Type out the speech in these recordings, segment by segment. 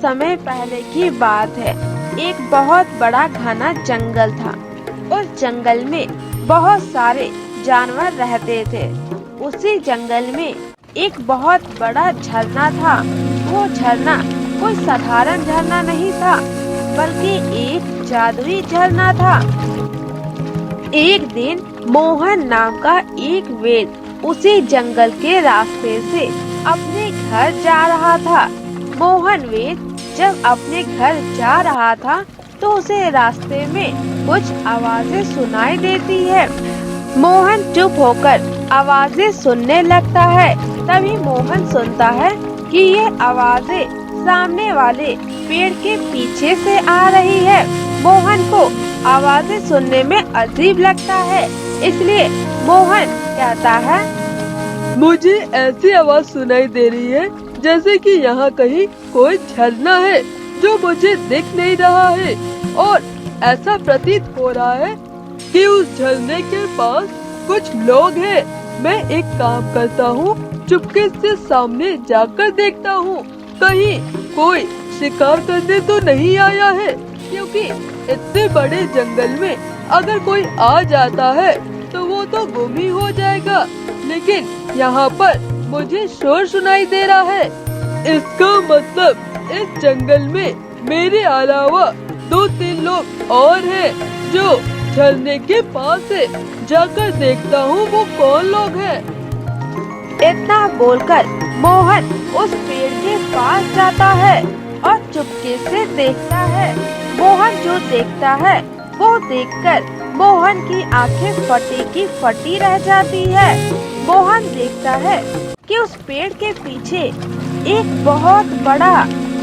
समय पहले की बात है। एक बहुत बड़ा घना जंगल था। उस जंगल में बहुत सारे जानवर रहते थे। उसी जंगल में एक बहुत बड़ा झरना था। वो झरना कोई साधारण झरना नहीं था, बल्कि एक जादुई झरना था। एक दिन मोहन नाम का एक वैद्य उसी जंगल के रास्ते से अपने घर जा रहा था। मोहन वैद्य जब अपने घर जा रहा था तो उसे रास्ते में कुछ आवाजें सुनाई देती है। मोहन चुप होकर आवाजें सुनने लगता है। तभी मोहन सुनता है कि ये आवाजें सामने वाले पेड़ के पीछे से आ रही है। मोहन को आवाजें सुनने में अजीब लगता है, इसलिए मोहन कहता है, मुझे ऐसी आवाज सुनाई दे रही है जैसे कि यहाँ कहीं कोई झरना है जो मुझे दिख नहीं रहा है, और ऐसा प्रतीत हो रहा है कि उस झरने के पास कुछ लोग हैं। मैं एक काम करता हूँ, चुपके से सामने जाकर देखता हूँ कहीं कोई शिकार करने तो नहीं आया है, क्योंकि इतने बड़े जंगल में अगर कोई आ जाता है तो वो तो गुम ही हो जाएगा। लेकिन यहाँ पर मुझे शोर सुनाई दे रहा है, इसका मतलब इस जंगल में मेरे अलावा 2-3 लोग और हैं जो झरने के पास है। जाकर देखता हूँ वो कौन लोग हैं। इतना बोलकर मोहन उस पेड़ के पास जाता है और चुपके से देखता है। मोहन जो देखता है वो देखकर मोहन की आंखें फटी की फटी रह जाती है। मोहन देखता है कि उस पेड़ के पीछे एक बहुत बड़ा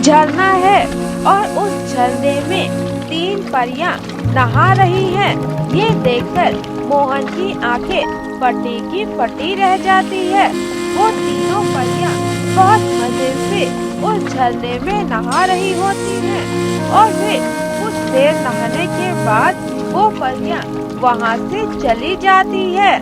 झरना है और उस झरने में 3 परियां नहा रही हैं। ये देखकर मोहन की आंखें फटी की फटी रह जाती है। वो तीनों परियां बहुत मजे से उस झरने में नहा रही होती हैं और फिर कुछ देर नहाने के बाद वो परियां वहाँ से चली जाती है।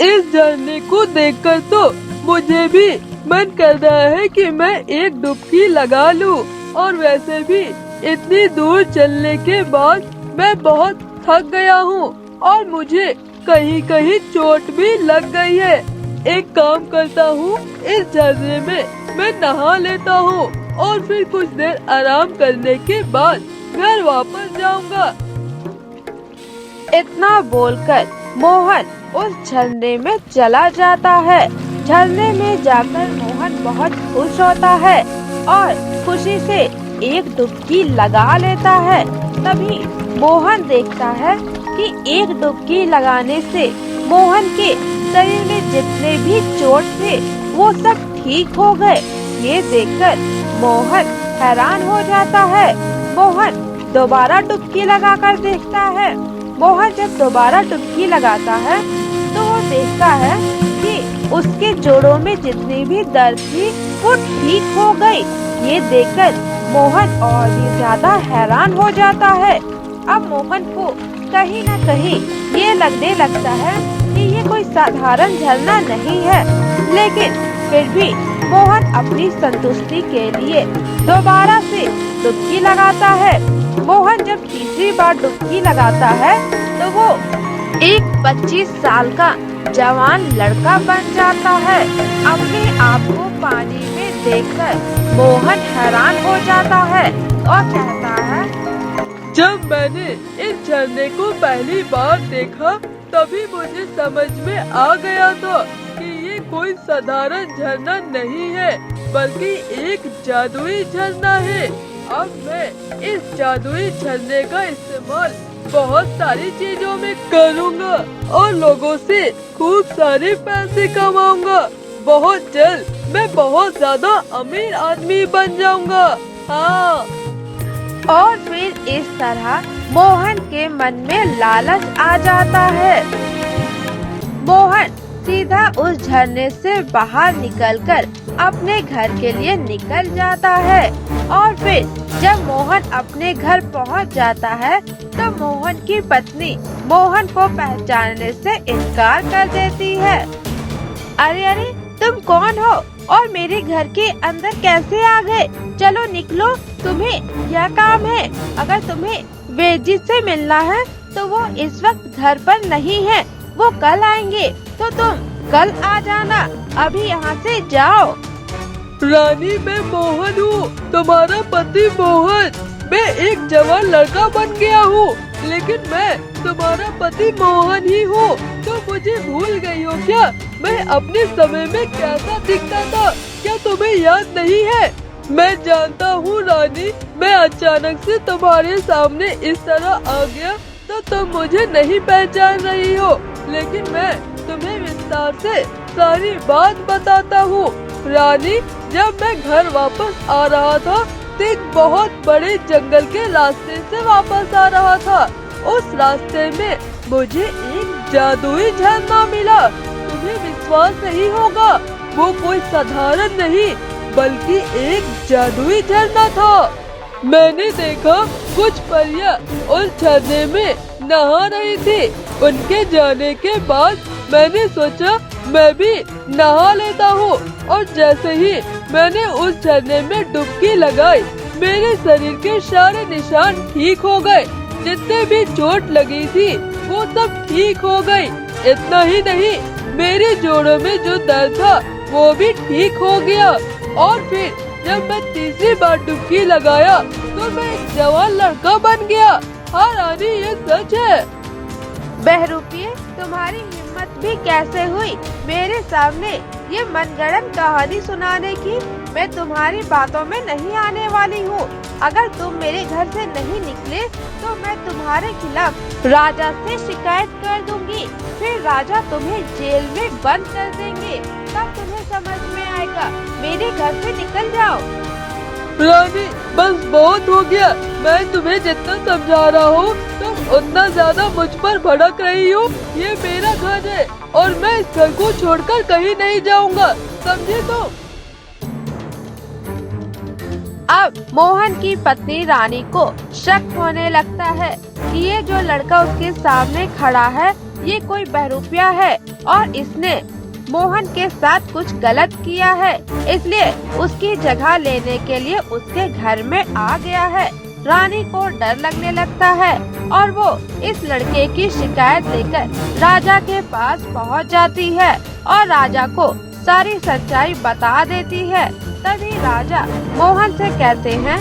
इस झरने को देखकर तो मुझे भी मन कर रहा है कि मैं एक डुबकी लगा लूं, और वैसे भी इतनी दूर चलने के बाद मैं बहुत थक गया हूँ और मुझे कहीं कहीं चोट भी लग गई है। एक काम करता हूँ, इस झरने में मैं नहा लेता हूँ और फिर कुछ देर आराम करने के बाद घर वापस जाऊँगा। इतना बोलकर मोहन उस झरने में चला जाता है। झरने में जाकर मोहन बहुत खुश होता है और खुशी से एक डुबकी लगा लेता है। तभी मोहन देखता है कि एक डुबकी लगाने से मोहन के शरीर में जितने भी चोट थे वो सब ठीक हो गए। ये देखकर मोहन हैरान हो जाता है। मोहन दोबारा डुबकी लगाकर देखता है। मोहन जब दोबारा डुबकी लगाता है तो वो देखता है कि उसके जोड़ों में जितनी भी दर्द थी वो ठीक हो गई। ये देखकर मोहन और भी ज्यादा हैरान हो जाता है। अब मोहन को कहीं न कहीं ये लगने लगता है कि ये कोई साधारण झरना नहीं है, लेकिन फिर भी मोहन अपनी संतुष्टि के लिए दोबारा से डुबकी लगाता है। मोहन जब तीसरी बार डुबकी लगाता है तो वो एक 25 साल का जवान लड़का बन जाता है। अपने आप को पानी में देखकर मोहन हैरान हो जाता है और कहता है, जब मैंने इस झरने को पहली बार देखा तभी मुझे समझ में आ गया था कि ये कोई साधारण झरना नहीं है, बल्कि एक जादुई झरना है। अब मैं इस जादुई झरने का इस्तेमाल बहुत सारी चीजों में करूँगा और लोगों से खूब सारे पैसे कमाऊंगा। बहुत जल्द मैं बहुत ज्यादा अमीर आदमी बन जाऊंगा। हाँ। और फिर इस तरह मोहन के मन में लालच आ जाता है। मोहन सीधा उस झरने से बाहर निकलकर अपने घर के लिए निकल जाता है और फिर जब मोहन अपने घर पहुंच जाता है तो मोहन की पत्नी मोहन को पहचानने से इनकार कर देती है। अरे अरे, तुम कौन हो और मेरे घर के अंदर कैसे आ गए? चलो निकलो, तुम्हें यह काम है। अगर तुम्हें वेजिस से मिलना है तो वो इस वक्त घर पर नहीं है, वो कल आएंगे, तो तुम कल आ जाना। अभी यहाँ से जाओ। रानी, मैं मोहन हूँ, तुम्हारा पति मोहन। मैं एक जवान लड़का बन गया हूँ, लेकिन मैं तुम्हारा पति मोहन ही हूँ। तो मुझे भूल गई हो क्या? मैं अपने समय में कैसा दिखता था, क्या तुम्हें याद नहीं है? मैं जानता हूँ रानी, मैं अचानक से तुम्हारे सामने इस तरह आ गया तो तुम मुझे नहीं पहचान रही हो, लेकिन मैं तुम्हें विस्तार से सारी बात बताता हूँ। रानी, जब मैं घर वापस आ रहा था तो एक बहुत बड़े जंगल के रास्ते से वापस आ रहा था। उस रास्ते में मुझे एक जादुई झरना मिला। तुम्हें विश्वास नहीं होगा, वो कोई साधारण नहीं बल्कि एक जादुई झरना था। मैंने देखा कुछ परियां उस झरने में नहा रही थी। उनके जाने के बाद मैंने सोचा मैं भी नहा लेता हूँ, और जैसे ही मैंने उस झरने में डुबकी लगाई, मेरे शरीर के सारे निशान ठीक हो गए। जितने भी चोट लगी थी वो सब ठीक हो गई। इतना ही नहीं, मेरे जोड़ों में जो दर्द था वो भी ठीक हो गया। और फिर जब मैं तीसरी बार डुबकी लगाया तो मैं एक जवान लड़का बन गया। हाँ रानी, ये सच है। बहरूपिये, तुम्हारी हिम्मत भी कैसे हुई मेरे सामने ये मनगढ़ंत कहानी सुनाने की? मैं तुम्हारी बातों में नहीं आने वाली हूँ। अगर तुम मेरे घर से नहीं निकले तो मैं तुम्हारे खिलाफ राजा से शिकायत कर दूंगी। फिर राजा तुम्हें जेल में बंद कर देंगे, तब तुम्हें समझ में आएगा। मेरे घर से निकल जाओ। रानी, बस बहुत हो गया। मैं तुम्हें जितना समझा रहा हूँ तुम उतना ज्यादा मुझ पर भड़क रही हो। ये मेरा घर है और मैं इस घर को छोड़कर कहीं नहीं जाऊँगा, समझे तुम? अब मोहन की पत्नी रानी को शक होने लगता है कि ये जो लड़का उसके सामने खड़ा है ये कोई बहरूपिया है और इसने मोहन के साथ कुछ गलत किया है, इसलिए उसकी जगह लेने के लिए उसके घर में आ गया है। रानी को डर लगने लगता है और वो इस लड़के की शिकायत लेकर राजा के पास पहुंच जाती है और राजा को सारी सच्चाई बता देती है। तभी राजा मोहन से कहते हैं,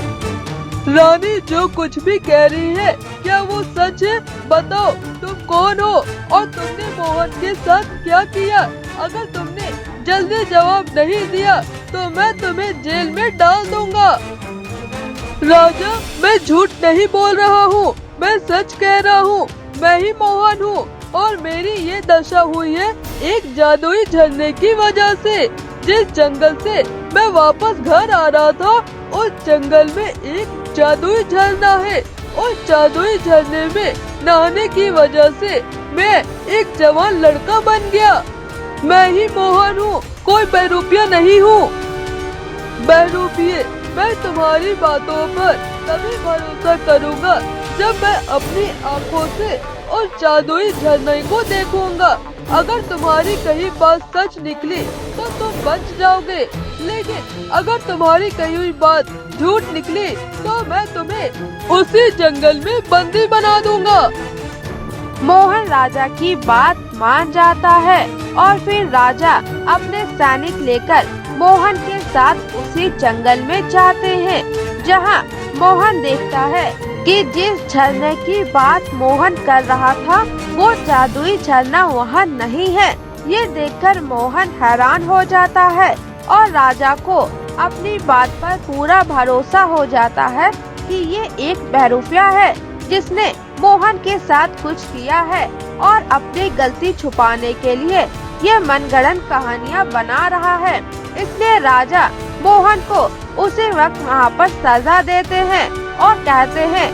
रानी, जो कुछ भी कह रही है क्या वो सच है? बताओ तुम कौन हो और तुमने मोहन के साथ क्या किया? अगर तुमने जल्दी जवाब नहीं दिया तो मैं तुम्हें जेल में डाल दूंगा। राजा, मैं झूठ नहीं बोल रहा हूँ, मैं सच कह रहा हूँ। मैं ही मोहन हूँ और मेरी ये दशा हुई है एक जादुई झरने की वजह से। जिस जंगल से मैं वापस घर आ रहा था उस जंगल में एक जादुई झरना है। उस जादुई झरने में नहाने की वजह से मैं एक जवान लड़का बन गया। मैं ही मोहन हूँ, कोई बहरूपिया नहीं हूँ। बहरूपिये, मैं तुम्हारी बातों पर तभी भरोसा करूँगा जब मैं अपनी आँखों से उस जादुई झरने को देखूंगा। अगर तुम्हारी कही बात सच निकली तो तुम बच जाओगे, लेकिन अगर तुम्हारी कही हुई बात झूठ निकली तो मैं तुम्हें उसी जंगल में बंदी बना दूंगा। मोहन राजा की बात मान जाता है और फिर राजा अपने सैनिक लेकर मोहन के साथ उसी जंगल में जाते हैं, जहां मोहन देखता है कि जिस झरने की बात मोहन कर रहा था वो जादुई झरना वहाँ नहीं है। ये देखकर मोहन हैरान हो जाता है और राजा को अपनी बात पर पूरा भरोसा हो जाता है कि ये एक बहरूपिया है जिसने मोहन के साथ कुछ किया है और अपनी गलती छुपाने के लिए ये मनगढ़ंत कहानियाँ बना रहा है। इसलिए राजा मोहन को उसी वक्त वहाँ पर सजा देते हैं और कहते हैं,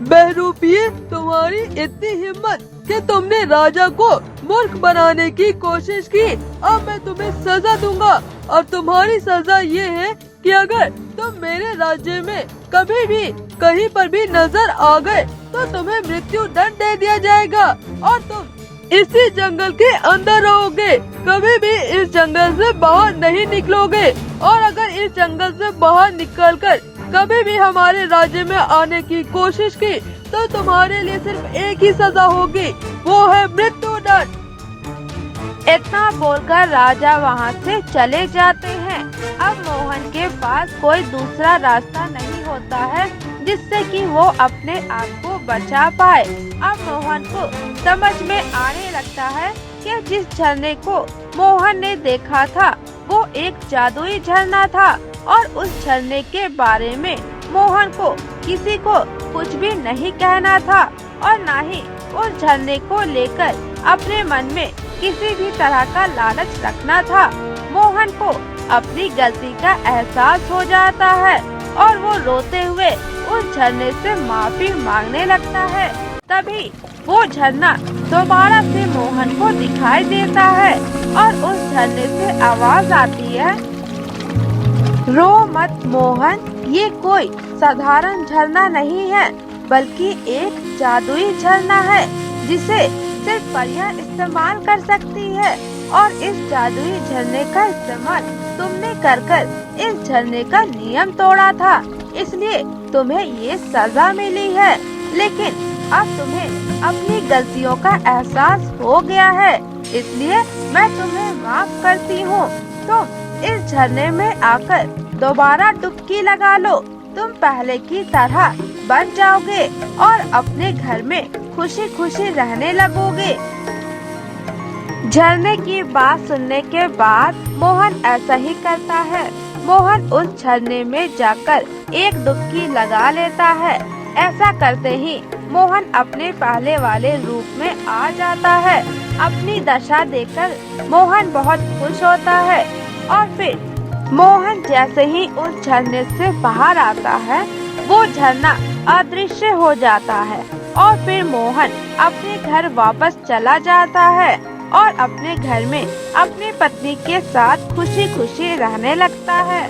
बहरूपिये, तुम्हारी इतनी हिम्मत कि तुमने राजा को मूर्ख बनाने की कोशिश की। अब मैं तुम्हें सजा दूंगा और तुम्हारी सजा ये है कि अगर तुम मेरे राज्य में कभी भी कहीं पर भी नजर आ गए तो तुम्हें मृत्यु दंड दे दिया जाएगा और तुम इसी जंगल के अंदर रहोगे, कभी भी इस जंगल से बाहर नहीं निकलोगे। और अगर इस जंगल से बाहर निकलकर कभी भी हमारे राज्य में आने की कोशिश की तो तुम्हारे लिए सिर्फ एक ही सजा होगी, वो है मृत्युदंड। इतना बोलकर राजा वहाँ से चले जाते हैं। अब मोहन के पास कोई दूसरा रास्ता नहीं होता है जिससे कि वो अपने आप को बचा पाए। अब मोहन को समझ में आने लगता है कि जिस झरने को मोहन ने देखा था वो एक जादुई झरना था और उस झरने के बारे में मोहन को किसी को कुछ भी नहीं कहना था और न ही उस झरने को लेकर अपने मन में किसी भी तरह का लालच रखना था। मोहन को अपनी गलती का एहसास हो जाता है और वो रोते हुए उस झरने से माफी मांगने लगता है। तभी वो झरना दोबारा से मोहन को दिखाई देता है और उस झरने से आवाज आती है, रो मत मोहन, ये कोई साधारण झरना नहीं है बल्कि एक जादुई झरना है जिसे सिर्फ परियां इस्तेमाल कर सकती है। और इस जादुई झरने का इस्तेमाल तुमने कर इस झरने का नियम तोड़ा था, इसलिए तुम्हें ये सजा मिली है। लेकिन अब तुम्हें अपनी गलतियों का एहसास हो गया है, इसलिए मैं तुम्हें माफ करती हूँ। तुम इस झरने में आकर दोबारा डुबकी लगा लो, तुम पहले की तरह बन जाओगे और अपने घर में खुशी खुशी रहने लगोगे। झरने की बात सुनने के बाद मोहन ऐसा ही करता है। मोहन उस झरने में जाकर एक डुबकी लगा लेता है। ऐसा करते ही मोहन अपने पहले वाले रूप में आ जाता है। अपनी दशा देखकर मोहन बहुत खुश होता है और फिर मोहन जैसे ही उस झरने से बाहर आता है वो झरना अदृश्य हो जाता है और फिर मोहन अपने घर वापस चला जाता है और अपने घर में अपनी पत्नी के साथ खुशी खुशी रहने लगता है।